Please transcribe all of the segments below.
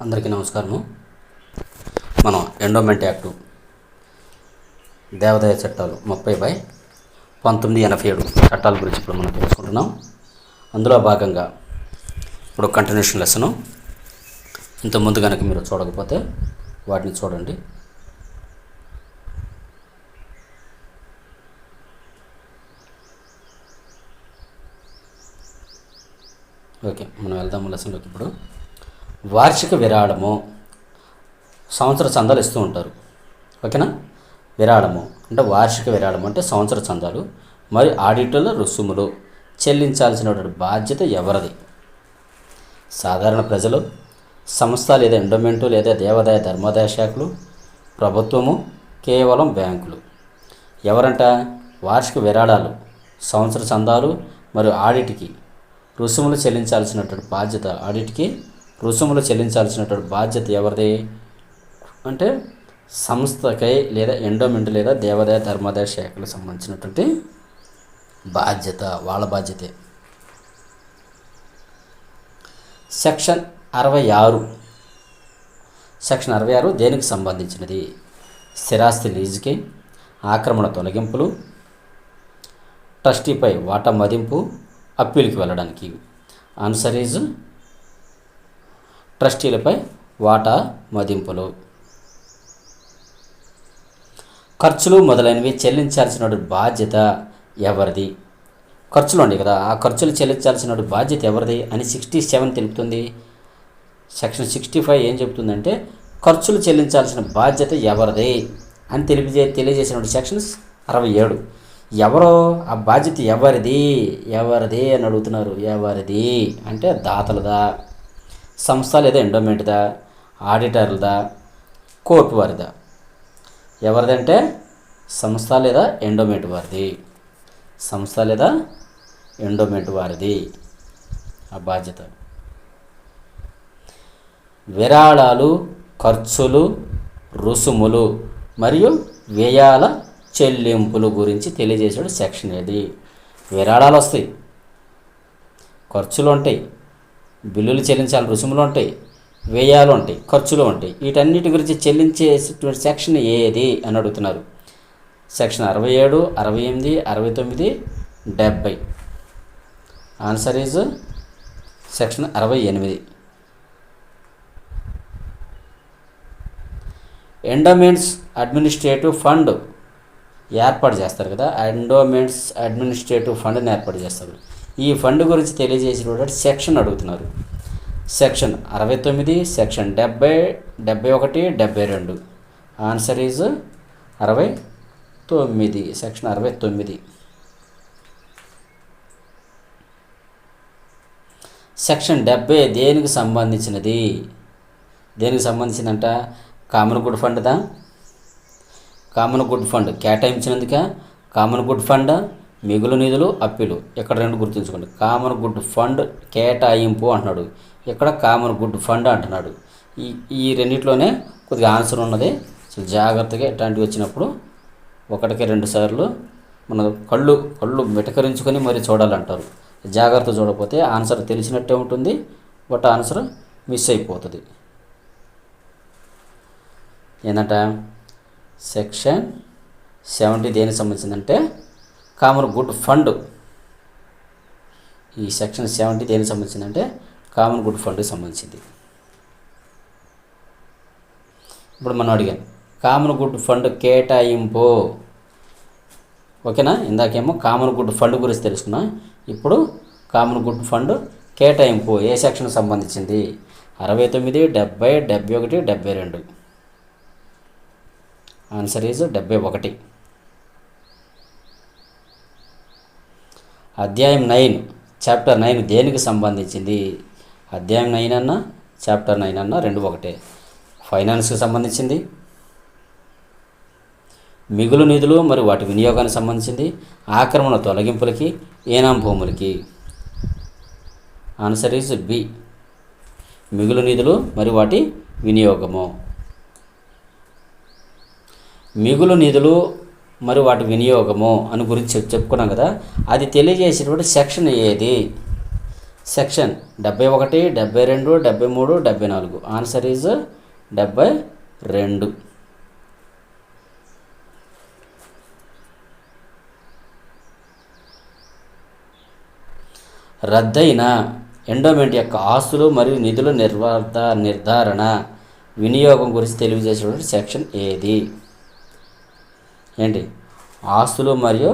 అందరికీ నమస్కారము. మనం ఎండోమెంట్ యాక్టు దేవాదాయ చట్టాలు 30/1987 చట్టాల గురించి ఇప్పుడు మనం తెలుసుకుంటున్నాం. అందులో భాగంగా ఇప్పుడు కంటిన్యూషన్ లెసను. ఇంతకుముందు కనుక మీరు చూడకపోతే వాటిని చూడండి. ఓకే, మనం వెళ్దాము లెసన్లోకి. ఇప్పుడు వార్షిక విరాళము, సంవత్సర చందాలు ఇస్తూ ఉంటారు. ఓకేనా? విరాళము అంటే వార్షిక విరాళము అంటే సంవత్సర చందాలు మరియు ఆడిటర్ల రుసుములు చెల్లించాల్సినటువంటి బాధ్యత ఎవరిది? సాధారణ ప్రజలు, సంస్థ లేదా ఎండోమెంటు లేదా దేవాదాయ ధర్మాదాయ శాఖలు, ప్రభుత్వము, కేవలం బ్యాంకులు. ఎవరంట? వార్షిక విరాళాలు, సంవత్సర చందాలు మరియు ఆడిట్కి రుసుములు చెల్లించాల్సినటువంటి బాధ్యత, ఆడిట్కి రుసుములు చెల్లించాల్సినటువంటి బాధ్యత ఎవరిది అంటే సంస్థకై లేదా ఎండోమెంట్ లేదా దేవాదాయ ధర్మాదాయ శాఖలకు సంబంధించినటువంటి బాధ్యత, వాళ్ళ బాధ్యతే. సెక్షన్ 66 దేనికి సంబంధించినది? స్థిరాస్తి లీజుకి, ఆక్రమణ తొలగింపులు, ట్రస్టీపై వాటా మదింపు, అప్పీల్కి వెళ్ళడానికి. ఆన్సర్ ఈజ్ ట్రస్టీలపై వాటా మదింపులు. ఖర్చులు మొదలైనవి చెల్లించాల్సిన బాధ్యత ఎవరిది? ఖర్చులు ఉండే కదా, ఆ ఖర్చులు చెల్లించాల్సిన బాధ్యత ఎవరిది అని 67 తెలుపుతుంది. సెక్షన్ 65 ఏం చెబుతుందంటే ఖర్చులు చెల్లించాల్సిన బాధ్యత ఎవరిది అని తెలియజేసిన సెక్షన్ 67. ఎవరో ఆ బాధ్యత ఎవరిది అని అడుగుతున్నారు. ఎవరిది అంటే దాతలదా, సంస్థ లేదా ఎండోమెంట్దా, ఆడిటర్లదా, కోర్టు వారిదా? ఎవరిదంటే సంస్థ లేదా ఎండోమెంట్ వారిది. సంస్థ లేదా ఎండోమెంట్ వారిది ఆ బాధ్యత. విరాళాలు, ఖర్చులు, రుసుములు మరియు వ్యయాల చెల్లింపులు గురించి తెలియజేసాడు సెక్షన్ ఏది? విరాళాలు వస్తాయి, ఖర్చులు ఉంటాయి, బిల్లులు చెల్లించాలి, రుసుములు ఉంటాయి, వ్యయాలు ఉంటాయి, ఖర్చులు ఉంటాయి. వీటన్నిటి గురించి చెల్లించేటువంటి సెక్షన్ ఏది అని అడుగుతున్నారు. Section 67, 68, 69, 70. Answer is section 68. Endowments administrative fund ఏర్పాటు చేస్తారు కదా, ఎండోమెంట్స్ అడ్మినిస్ట్రేటివ్ ఫండ్ని ఏర్పాటు చేస్తారు. ఈ ఫండ్ గురించి తెలియజేసినటువంటి సెక్షన్ అడుగుతున్నారు. Section 69, section 70, 71, 72. Answer is 69, section 69. Section 70 దేనికి సంబంధించినది? దేనికి సంబంధించిందంట? కామన్ గుడ్ ఫండ్దా? కామన్ గుడ్ ఫండ్ కేటాయించినందుక? కామన్ గుడ్ ఫండ్, మిగులు నిధులు, అప్పీలు. ఇక్కడ రెండు గుర్తుంచుకోండి. కామన్ గుడ్ ఫండ్ కేటాయింపు అంటున్నాడు, ఇక్కడ కామన్ గుడ్ ఫండ్ అంటున్నాడు. ఈ రెండిట్లోనే కొద్దిగా ఆన్సర్ ఉన్నది. అసలు జాగ్రత్తగా ఇట్లాంటివి వచ్చినప్పుడు 1కి 2 సార్లు మన కళ్ళు మిటకరించుకొని మరి చూడాలంటారు. జాగ్రత్త చూడకపోతే ఆన్సర్ తెలిసినట్టే ఉంటుంది, బట్ ఆన్సర్ మిస్ అయిపోతుంది. ఏంటంట? సెక్షన్ 70 దేనికి సంబంధించిందంటే కామన్ గుడ్ ఫండ్. ఈ సెక్షన్ 70 దేనికి సంబంధించిందంటే కామన్ గుడ్ ఫండ్కి సంబంధించింది. ఇప్పుడు మనం అడిగాను కామన్ గుడ్ ఫండ్ కేటాయింపు. ఓకేనా? ఇందాకేమో కామన్ గుడ్ ఫండ్ గురించి తెలుసుకున్నాం. ఇప్పుడు కామన్ గుడ్ ఫండ్ కేటాయింపు ఏ సెక్షన్కి సంబంధించింది? 69, 70, 71, 72. Answer is 71. అధ్యాయం 9, చాప్టర్ 9 దేనికి సంబంధించింది? అధ్యాయం 9 అన్నా చాప్టర్ 9 అన్నా రెండు ఒకటే. ఫైనాన్స్కి సంబంధించింది, మిగులు నిధులు మరియు వాటి వినియోగానికి సంబంధించింది, ఆక్రమణ తొలగింపులకి, ఏనాం భూములకి. ఆన్సర్ ఈజ్ బి, మిగులు నిధులు మరియు వాటి వినియోగము. మిగులు నిధులు మరియు వాటి వినియోగము అని గురించి చెప్పుకున్నాం కదా, అది తెలియజేసేటువంటి సెక్షన్ ఏది? సెక్షన్ 71, 72, 73, 74. Answer is 72. రద్దయిన ఎండోమెంట్ యొక్క ఆస్తులు మరియు నిధుల నిర్ధారణ వినియోగం గురించి తెలియజేసేటువంటి సెక్షన్ ఏది? ఏంటి? ఆస్తులు మరియు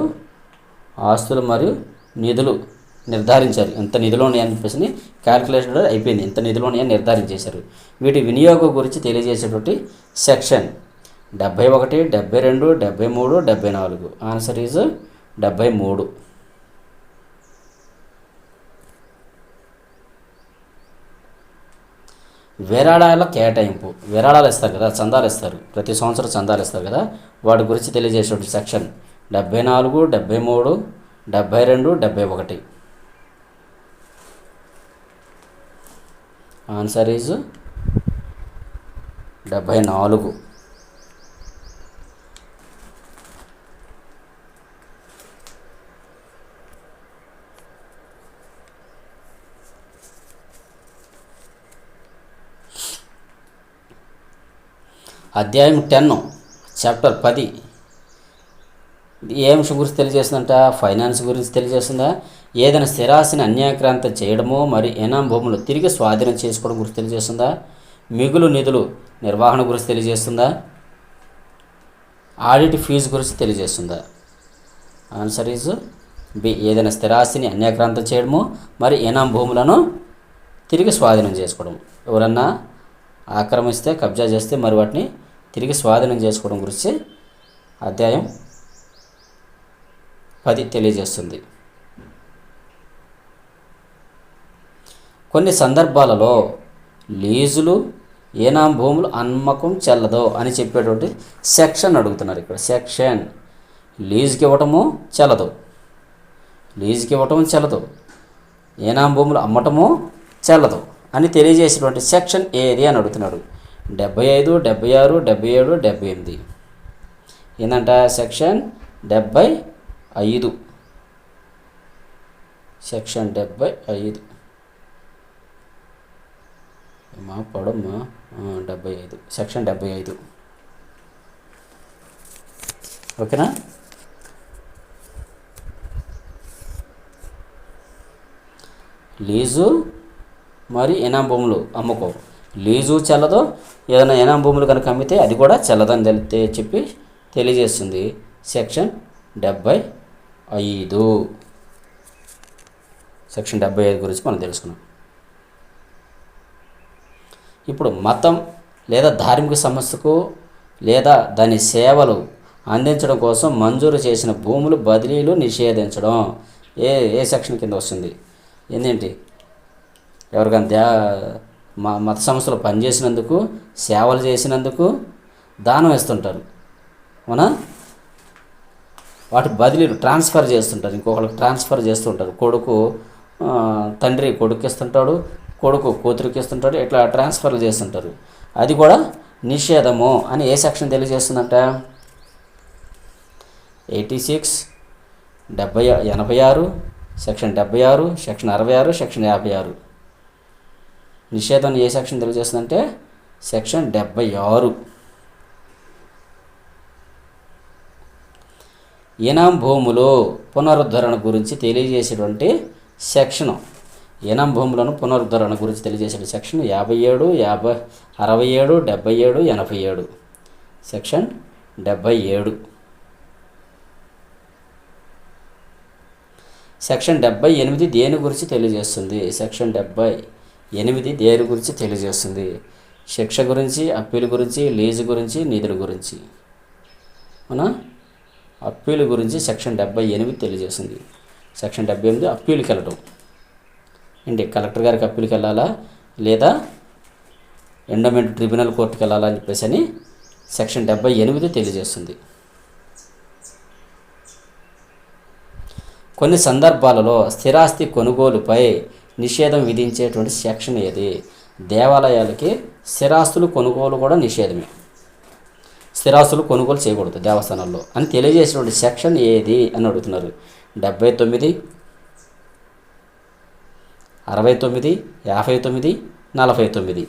నిధులు నిర్ధారించారు. ఎంత నిధులు ఉన్నాయని చెప్పేసి క్యాలిక్యులేషన్ అయిపోయింది. ఎంత నిధులు ఉన్నాయని నిర్ధారించేశారు. వీటి వినియోగం గురించి తెలియజేసేటువంటి సెక్షన్ 71, 72, 73, 74. Answer is 73. విరాళాల కేటాయింపు. విరాళాలు ఇస్తారు కదా, చందాలు ఇస్తారు, ప్రతి సంవత్సరం చందాలు ఇస్తారు కదా, వాటి గురించి తెలియజేసేటువంటి సెక్షన్ 74, 73, 72, 71. Answer is 74. అధ్యాయం 10, చాప్టర్ 10 ఏ అంశం గురించి తెలియజేస్తుందంట? ఫైనాన్స్ గురించి తెలియజేస్తుందా? ఏదైనా స్థిరాస్తిని అన్యాక్రాంత చేయడము మరియు ఎనాం భూములు తిరిగి స్వాధీనం చేసుకోవడం గురించి తెలియజేస్తుందా? మిగులు నిధులు నిర్వహణ గురించి తెలియజేస్తుందా? ఆడిట్ ఫీజు గురించి తెలియజేస్తుందా? Answer is B. ఏదైనా స్థిరాస్తిని అన్యాక్రాంతం చేయడము మరి ఎనాం భూములను తిరిగి స్వాధీనం చేసుకోవడం. ఎవరన్నా ఆక్రమిస్తే, కబ్జా చేస్తే మరి వాటిని తిరిగి స్వాధీనం చేసుకోవడం గురించి అధ్యాయం 10 తెలియజేస్తుంది. కొన్ని సందర్భాలలో లీజులు ఏనాం భూములు అమ్మకం చెల్లదు అని చెప్పేటువంటి సెక్షన్ అడుగుతున్నారు ఇక్కడ. సెక్షన్ లీజుకి ఇవ్వటము చెల్లదు, ఏనాం భూములు అమ్మటము చెల్లదు అని తెలియజేసేటువంటి సెక్షన్ ఏది అని అడుగుతున్నాడు. 75, 76, 77, 78. ఏంటంట? సెక్షన్ 75. సెక్షన్ 75 పడమ్మా. 75 సెక్షన్ 75. ఓకేనా? లీజు మరి ఎనాం భూములు అమ్ముకో. లీజు చెల్లదు, ఏదైనా ఎనాం భూములు కనుక అమ్మితే అది కూడా చెల్లదని చెప్పి తెలియజేస్తుంది సెక్షన్ 75. సెక్షన్ 75 గురించి మనం తెలుసుకున్నాం. ఇప్పుడు మతం లేదా ధార్మిక సంస్థకు లేదా దాని సేవలు అందించడం కోసం మంజూరు చేసిన భూములు బదిలీలు నిషేధించడం ఏ సెక్షన్ కింద వస్తుంది? ఏంటంటే ఎవరికైనా మత సంస్థలు పనిచేసినందుకు, సేవలు చేసినందుకు దానం ఇస్తుంటారు, అవునా? వాటి బదిలీలు ట్రాన్స్ఫర్ చేస్తుంటారు, ఇంకొకరికి ట్రాన్స్ఫర్ చేస్తుంటారు. కొడుకు తండ్రి కొడుకు ఇస్తుంటాడు, కొడుకు కూతురికి ఇస్తుంటాడు, ఇట్లా ట్రాన్స్ఫర్లు చేస్తుంటారు. అది కూడా నిషేధము అని ఏ సెక్షన్ తెలియజేస్తుందంట? 86, 86, section 76, section 66, section 56. నిషేధం ఏ సెక్షన్ తెలియజేస్తుందంటే సెక్షన్ 76. ఎనాం భూములు పునరుద్ధరణ గురించి తెలియజేసేటువంటి సెక్షను. ఎనాం భూములను పునరుద్ధరణ గురించి తెలియజేసే సెక్షన్ 57, 67, 77, 87. సెక్షన్ 77. సెక్షన్ 78 దేని గురించి తెలియజేస్తుంది? సెక్షన్ 78 దేని గురించి తెలియజేస్తుంది? శిక్ష గురించి, అప్పీలు గురించి, లీజు గురించి, నిధుల గురించి. అవునా? అప్పీలు గురించి సెక్షన్ 78 తెలియజేస్తుంది. సెక్షన్ 78 అప్పీలుకి వెళ్ళడం ఏంటి? కలెక్టర్ గారికి అప్పీలుకి వెళ్ళాలా లేదా ఎండోమెంట్ ట్రిబ్యునల్ కోర్టుకి వెళ్ళాలా అని చెప్పేసి అని సెక్షన్ 78 తెలియజేస్తుంది. కొన్ని సందర్భాలలో స్థిరాస్తి కొనుగోలుపై నిషేధం విధించేటువంటి సెక్షన్ ఏది? దేవాలయాలకి స్థిరాస్తులు కొనుగోలు కూడా నిషేధమే. స్థిరాస్తులు కొనుగోలు చేయకూడదు దేవస్థానాల్లో అని తెలియజేసినటువంటి సెక్షన్ ఏది అని అడుగుతున్నారు. 79, 69, 59, 49.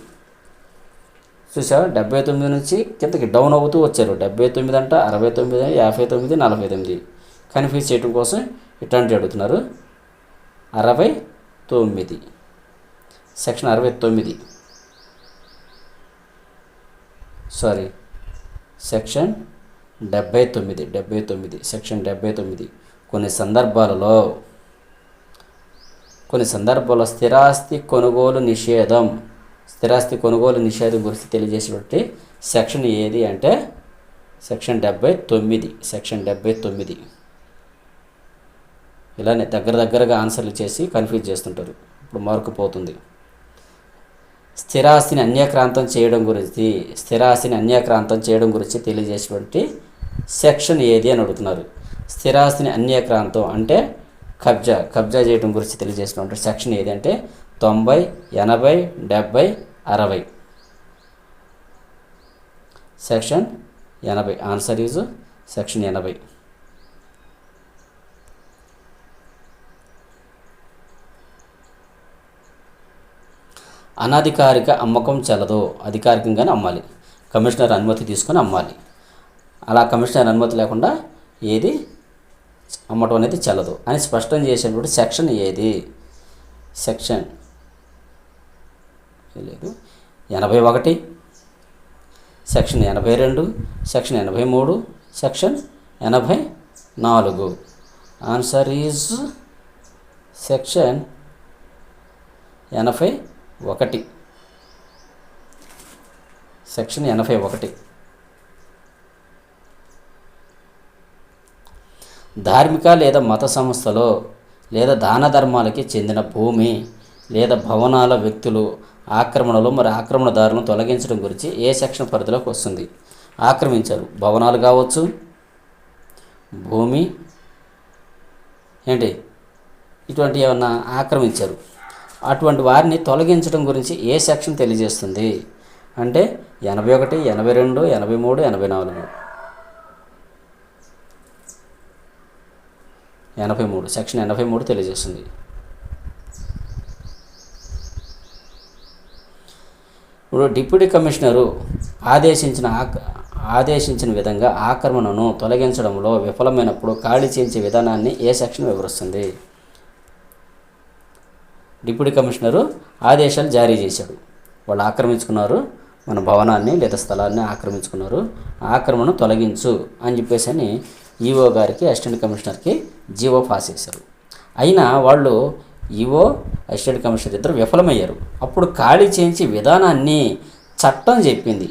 చూసావా, 79 నుంచి కిందకి డౌన్ అవుతూ వచ్చారు. 79 అంట, 69, 59, 49. కన్ఫ్యూజ్ చేయడం కోసం ఇట్లాంటివి అడుగుతున్నారు. 69, సెక్షన్ 69, సారీ సెక్షన్ 79, సెక్షన్ 79. కొన్ని సందర్భాల్లో స్థిరాస్తి కొనుగోలు నిషేధం గురించి తెలియజేసేటువంటి సెక్షన్ ఏది అంటే సెక్షన్ 79. ఇలానే దగ్గరగా ఆన్సర్లు చేసి కన్ఫ్యూజ్ చేస్తుంటారు. ఇప్పుడు మార్కు పోతుంది. స్థిరాస్తిని అన్యాక్రాంతం చేయడం గురించి తెలియజేసేటువంటి సెక్షన్ ఏది అని అడుగుతున్నారు. స్థిరాస్తిని అన్యాక్రాంతం అంటే కబ్జా చేయడం గురించి తెలియజేసినటువంటి సెక్షన్ ఏది అంటే 90, 80, 70, 60. సెక్షన్ 80. Answer is section 80. అనధికారిక అమ్మకం చెల్లదు. అధికారికంగానే అమ్మాలి. కమిషనర్ అనుమతి తీసుకొని అమ్మాలి. అలా కమిషనర్ అనుమతి లేకుండా ఏది అమ్మటం అనేది చెల్లదు అని స్పష్టం చేసేటువంటి సెక్షన్ ఏది? Section 81, section 82, section 83, section 84. Answer is section 81. Section 81. ధార్మిక లేదా మత సంస్థలో లేదా దాన ధర్మాలకి చెందిన భూమి లేదా భవనాల వ్యక్తులు ఆక్రమణలు ఆక్రమణదారులను తొలగించడం గురించి ఏ సెక్షన్ పరిధిలోకి వస్తుంది? ఆక్రమించారు, భవనాలు కావచ్చు, భూమి ఇటువంటి ఏమన్నా ఆక్రమించారు, అటువంటి వారిని తొలగించడం గురించి ఏ సెక్షన్ తెలియజేస్తుంది అంటే 81, 82, 83, 84. 83, సెక్షన్ 83 తెలియజేస్తుంది. ఇప్పుడు డిప్యూటీ కమిషనరు ఆదేశించిన విధంగా ఆక్రమణను తొలగించడంలో విఫలమైనప్పుడు ఖాళీ చేయించే విధానాన్ని ఏ సెక్షన్ వివరిస్తుంది? డిప్యూటీ కమిషనరు ఆదేశాలు జారీ చేశాడు. వాళ్ళు ఆక్రమించుకున్నారు, మన భవనాన్ని లేదా స్థలాన్ని ఆక్రమించుకున్నారు, ఆక్రమణను తొలగించు అని చెప్పేసి అని ఈఓ గారికి అసిస్టెంట్ కమిషనర్కి జీవో పాస్ చేశారు. అయినా వాళ్ళు ఈఓ అసిస్టెంట్ కమిషనర్ ఇద్దరు విఫలమయ్యారు. అప్పుడు ఖాళీ చేయించే విధానాన్ని చట్టం చెప్పింది.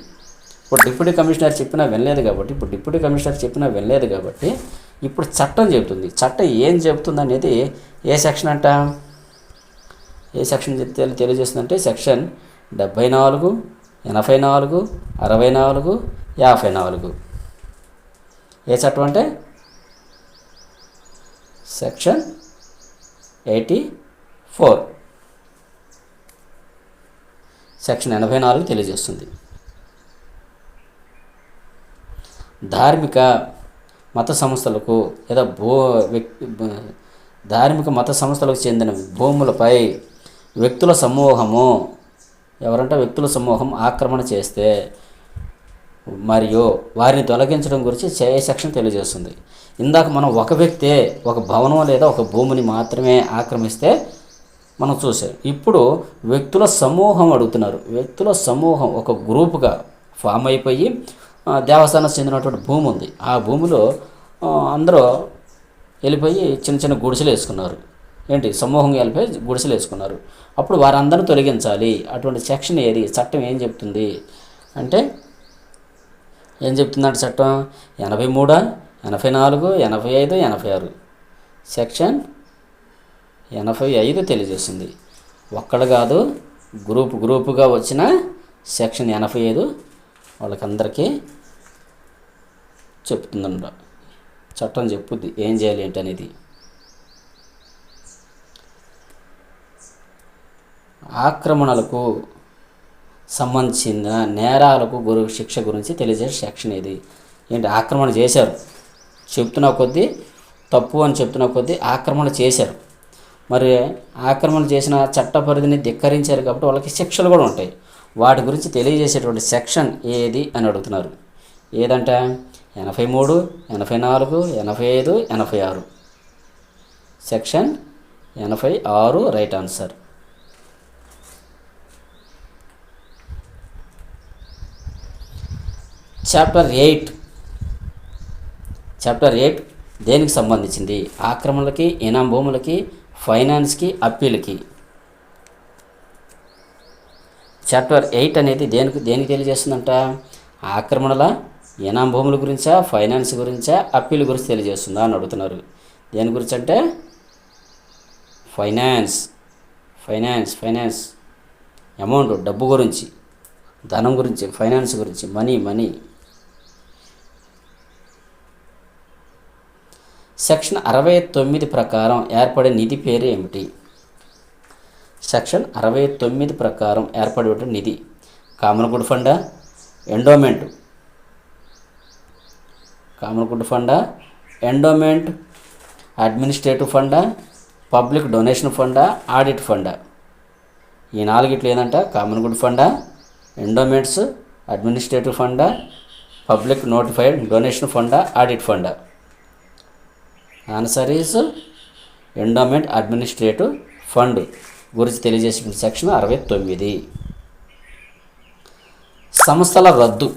ఇప్పుడు డిప్యూటీ కమిషనర్ చెప్పినా వినలేదు కాబట్టి ఇప్పుడు చట్టం చెబుతుంది. చట్టం ఏం చెబుతుంది అనేది ఏ సెక్షన్ అంట? ఏ సెక్షన్ తెలియజేస్తుందంటే సెక్షన్ 74, 84, 64, 54. ఏ చట్టం అంటే సెక్షన్ 84. సెక్షన్ 84 తెలియజేస్తుంది. ధార్మిక మత సంస్థలకు లేదా ధార్మిక మత సంస్థలకు చెందిన భూములపై వ్యక్తుల సమూహం ఆక్రమణ చేస్తే మరియు వారిని తొలగించడం గురించి ఏ సెక్షన్ తెలియజేస్తుంది? ఇందాక మనం ఒక వ్యక్తే ఒక భవనం లేదా ఒక భూమిని మాత్రమే ఆక్రమిస్తే మనం చూసాం. ఇప్పుడు వ్యక్తుల సమూహం అడుగుతున్నారు. వ్యక్తుల సమూహం ఒక గ్రూపుగా ఫామ్ అయిపోయి దేవస్థానం చెందినటువంటి భూమి ఉంది. ఆ భూమిలో అందరూ వెళ్ళిపోయి చిన్న గుడిసెలు వేసుకున్నారు. సమూహంగా వెళ్ళిపోయి గుడిసెలు వేసుకున్నారు. అప్పుడు వారందరిని తొలగించాలి. అటువంటి సెక్షన్ ఏది? చట్టం ఏం చెప్తుంది అంటే ఏం చెప్తుందంటే చట్టం 83, 84, 85, 86. సెక్షన్ 85 తెలియజేస్తుంది. ఒక్కడు కాదు, గ్రూపుగా వచ్చిన సెక్షన్ 85 వాళ్ళకందరికీ చెప్తుందంట. చట్టం చెప్పుద్ది ఏం చేయాలి ఏంటనేది. ఆక్రమణలకు సంబంధించిన నేరాలకు శిక్ష గురించి తెలియజేసే సెక్షన్ ఇది. ఆక్రమణ చేశారు చెప్తున్న కొద్దీ, తప్పు అని చెప్తున్న కొద్దీ ఆక్రమణ చేశారు. మరి ఆక్రమణ చేసిన చట్ట పరిధిని ధిక్కరించారు కాబట్టి వాళ్ళకి శిక్షలు కూడా ఉంటాయి. వాటి గురించి తెలియజేసేటువంటి సెక్షన్ ఏది అని అడుగుతున్నారు. ఏదంట 83, 84, 85, 86. Section 86 right answer. చాప్టర్ 8 దేనికి సంబంధించింది? ఆక్రమణలకి, ఇనాం భూములకి, ఫైనాన్స్కి, అప్పీలకి. చాప్టర్ 8 అనేది దేనికి తెలియజేస్తుందంట? ఆక్రమణల, ఇనాం భూముల గురించా, ఫైనాన్స్ గురించా, అప్పీల గురించి తెలియజేస్తుందా అని అడుగుతున్నారు. దేని గురించి అంటే ఫైనాన్స్ అమౌంట్, డబ్బు గురించి, ధనం గురించి, ఫైనాన్స్ గురించి, మనీ. సెక్షన్ 69 ప్రకారం ఏర్పడే నిధి పేరు ఏమిటి? సెక్షన్ 69 ప్రకారం ఏర్పడే నిధి కామన్ గుడ్ ఫండా, ఎండోమెంట్, అడ్మినిస్ట్రేటివ్ ఫండా, పబ్లిక్ డొనేషన్ ఫండా, ఆడిట్ ఫండా. ఈ నాలుగిట్లు ఏదంట? కామన్ గుడ్ ఫండా, ఎండోమెంట్స్, అడ్మినిస్ట్రేటివ్ ఫండా, పబ్లిక్ నోటిఫైడ్ డొనేషన్ ఫండా, ఆడిట్ ఫండా. Answer is endowment administrative fund గురించి తెలియజేసిన సెక్షన్ 69. సంస్థల రద్దు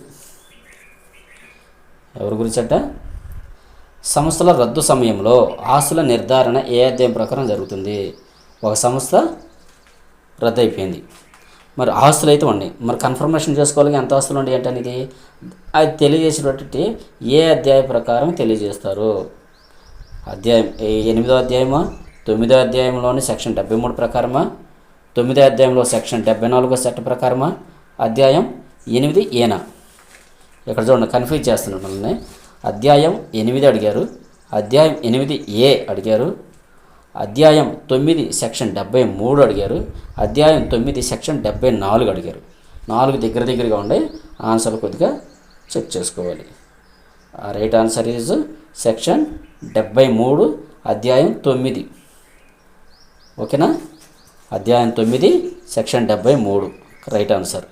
ఎవరి గురించి అంట? సంస్థల రద్దు సమయంలో ఆస్తుల నిర్ధారణ ఏ అధ్యాయం ప్రకారం జరుగుతుంది? ఒక సంస్థ రద్దు అయిపోయింది, మరి ఆస్తులు అయితే ఉన్నాయి, మరి కన్ఫర్మేషన్ చేసుకోవాలి ఎంత ఆస్తులు ఉన్నాయి అంటే అనేది అది తెలియజేసేటటువంటి ఏ అధ్యాయం ప్రకారం తెలియజేస్తారు? అధ్యాయం 8వ అధ్యాయమా, 9వ అధ్యాయంలోని సెక్షన్ 73 ప్రకారమా, 9వ అధ్యాయంలో సెక్షన్ 74 సెట్ ప్రకారమా, అధ్యాయం 8 ఇక్కడ చూడండి, కన్ఫ్యూజ్ చేస్తున్నాడు మనల్ని. అధ్యాయం 8 అడిగారు, అధ్యాయం 8A అడిగారు, అధ్యాయం 9 సెక్షన్ 73 అడిగారు, అధ్యాయం 9 సెక్షన్ 74 అడిగారు. 4 దగ్గరగా ఉండే ఆన్సర్లు కొద్దిగా చెక్ చేసుకోవాలి. రైట్ ఆన్సర్ ఈజ్ సెక్షన్ 73 అధ్యాయం 9. ఓకేనా? అధ్యాయం 9 సెక్షన్ 73 రైట్ ఆన్సర్.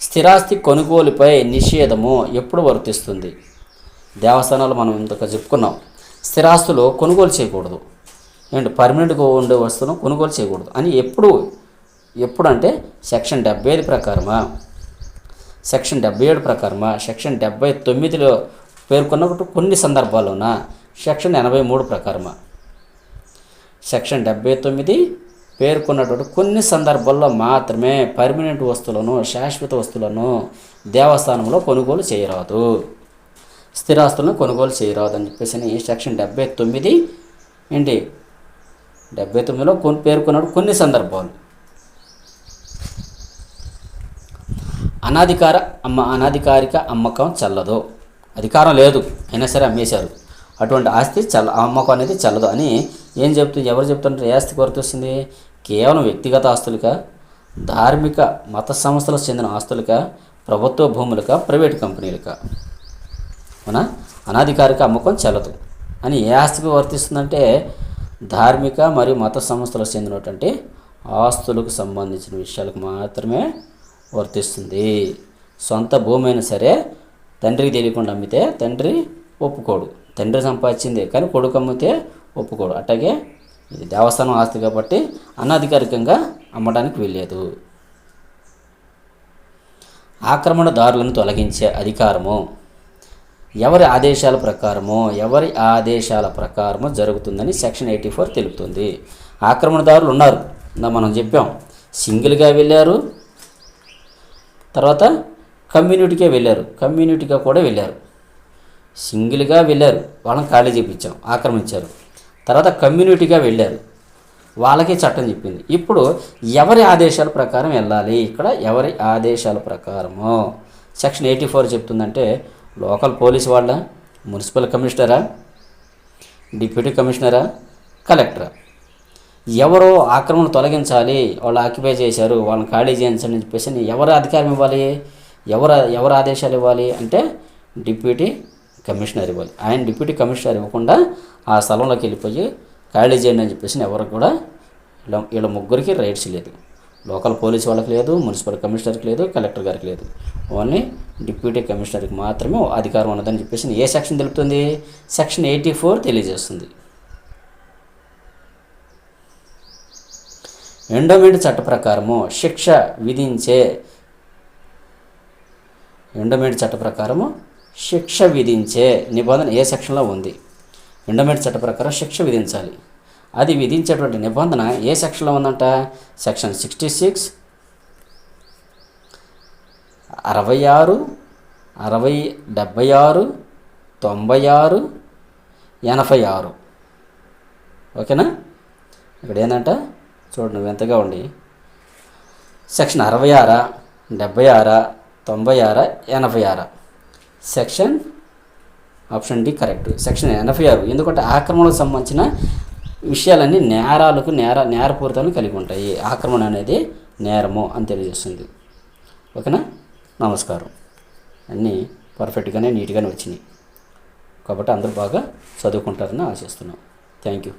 స్థిరాస్తి కొనుగోలుపై నిషేధము ఎప్పుడు వర్తిస్తుంది? దేవస్థానాలు మనం ఇంతగా చెప్పుకున్నాం, స్థిరాస్తులు కొనుగోలు చేయకూడదు, ఏంటి పర్మనెంట్గా ఉండే వస్తువులను కొనుగోలు చేయకూడదు అని ఎప్పుడు అంటే సెక్షన్ 75 ప్రకారమా, సెక్షన్ 77 ప్రకారమా, సెక్షన్ 79లో పేర్కొన్నట్టు కొన్ని సందర్భాల్లోన సెక్షన్ 83 ప్రకారమా. సెక్షన్ 79 పేర్కొన్నటువంటి కొన్ని సందర్భాల్లో మాత్రమే పర్మనెంట్ వస్తువులను, శాశ్వత వస్తువులను దేవస్థానంలో కొనుగోలు చేయరాదు, స్థిరాస్తులను కొనుగోలు చేయరాదు అని చెప్పేసి సెక్షన్ 79 ఏంటి 79లో పేర్కొన్నట్టు కొన్ని సందర్భాలు. అనాధికారిక అమ్మకం చెల్లదు, అధికారం లేదు అయినా సరే అమ్మేశారు, అటువంటి ఆస్తి అమ్మకం అనేది చెల్లదు అని ఎవరు చెప్తుంటారు? ఏ ఆస్తికి వర్తిస్తుంది? కేవలం వ్యక్తిగత ఆస్తులుగా, ధార్మిక మత సంస్థలకు చెందిన ఆస్తులుగా, ప్రభుత్వ భూములుగా, ప్రైవేట్ కంపెనీలుగా. అవునా? అనాధికారిక అమ్మకం చెల్లదు అని ఏ ఆస్తికి వర్తిస్తుందంటే ధార్మిక మరియు మత సంస్థలకు చెందినటువంటి ఆస్తులకు సంబంధించిన విషయాలకు మాత్రమే వర్తిస్తుంది. సొంత భూమి అయినా సరే తండ్రికి తెలియకుండా అమ్మితే తండ్రి ఒప్పుకోడు, తండ్రి సంపాదించిందే కానీ కొడుకు అమ్మితే ఒప్పుకోడు. అట్లాగే ఇది దేవస్థానం ఆస్తి కాబట్టి అనాధికారికంగా అమ్మడానికి వీల్లేదు. ఆక్రమణదారులను తొలగించే అధికారము ఎవరి ఆదేశాల ప్రకారము జరుగుతుందని సెక్షన్ 84 తెలుపుతుంది. ఆక్రమణదారులు ఉన్నారు, మనం చెప్పాం, సింగిల్గా వెళ్ళారు, తర్వాత కమ్యూనిటీగా కూడా వెళ్ళారు. సింగిల్గా వెళ్ళారు, వాళ్ళని ఖాళీ చేయించాం, ఆక్రమించారు. తర్వాత కమ్యూనిటీగా వెళ్ళారు, వాళ్ళకి చట్టం చెప్పింది. ఇప్పుడు ఎవరి ఆదేశాల ప్రకారం వెళ్ళాలి? ఇక్కడ ఎవరి ఆదేశాల ప్రకారము సెక్షన్ 84 చెప్తుందంటే లోకల్ పోలీస్ వాళ్ళ, మున్సిపల్ కమిషనరా, డిప్యూటీ కమిషనరా, కలెక్టరా, ఎవరో ఆక్రమణ తొలగించాలి, వాళ్ళు ఆక్యుపై చేశారు, వాళ్ళని ఖాళీ చేయించండి అని చెప్పేసి ఎవరు అధికారం ఇవ్వాలి? ఎవరు ఆదేశాలు ఇవ్వాలి అంటే డిప్యూటీ కమిషనర్ ఇవ్వాలి. ఆయన డిప్యూటీ కమిషనర్ ఇవ్వకుండా ఆ స్థలంలోకి వెళ్ళిపోయి ఖాళీ చేయండి అని చెప్పేసి ఎవరు కూడా వీళ్ళ ముగ్గురికి రైట్స్ లేదు. లోకల్ పోలీస్ వాళ్ళకి లేదు, మున్సిపల్ కమిషనర్కి లేదు, కలెక్టర్ గారికి లేదు. ఓన్లీ డిప్యూటీ కమిషనర్కి మాత్రమే అధికారం ఉన్నదని చెప్పేసి ఏ సెక్షన్ తెలుపుతుంది? సెక్షన్ 84 తెలియజేస్తుంది. ఎండోమెంట్ చట్ట ప్రకారము శిక్ష విధించే నిబంధన ఏ సెక్షన్లో ఉంది? ఎండోమెంట్ చట్ట ప్రకారం శిక్ష విధించాలి. అది విధించేటువంటి నిబంధన ఏ సెక్షన్లో ఉందంట? సెక్షన్ 66, 66, 76, 96, 86. ఓకేనా? ఇక్కడ ఏంటంట చూడండి, నువ్వు ఎంతగా ఉండి section 66, 76, 96, 86. Section option D correct. Section 86 ఎందుకంటే ఆక్రమణకు సంబంధించిన విషయాలన్నీ నేరపూరితాలను కలిగి ఉంటాయి. ఆక్రమణ అనేది నేరము అని తెలియజేస్తుంది. ఓకేనా? నమస్కారం. అన్నీ పర్ఫెక్ట్గానే నీట్గానే వచ్చినాయి కాబట్టి అందరూ బాగా చదువుకుంటారని ఆశిస్తున్నాం. Thank you.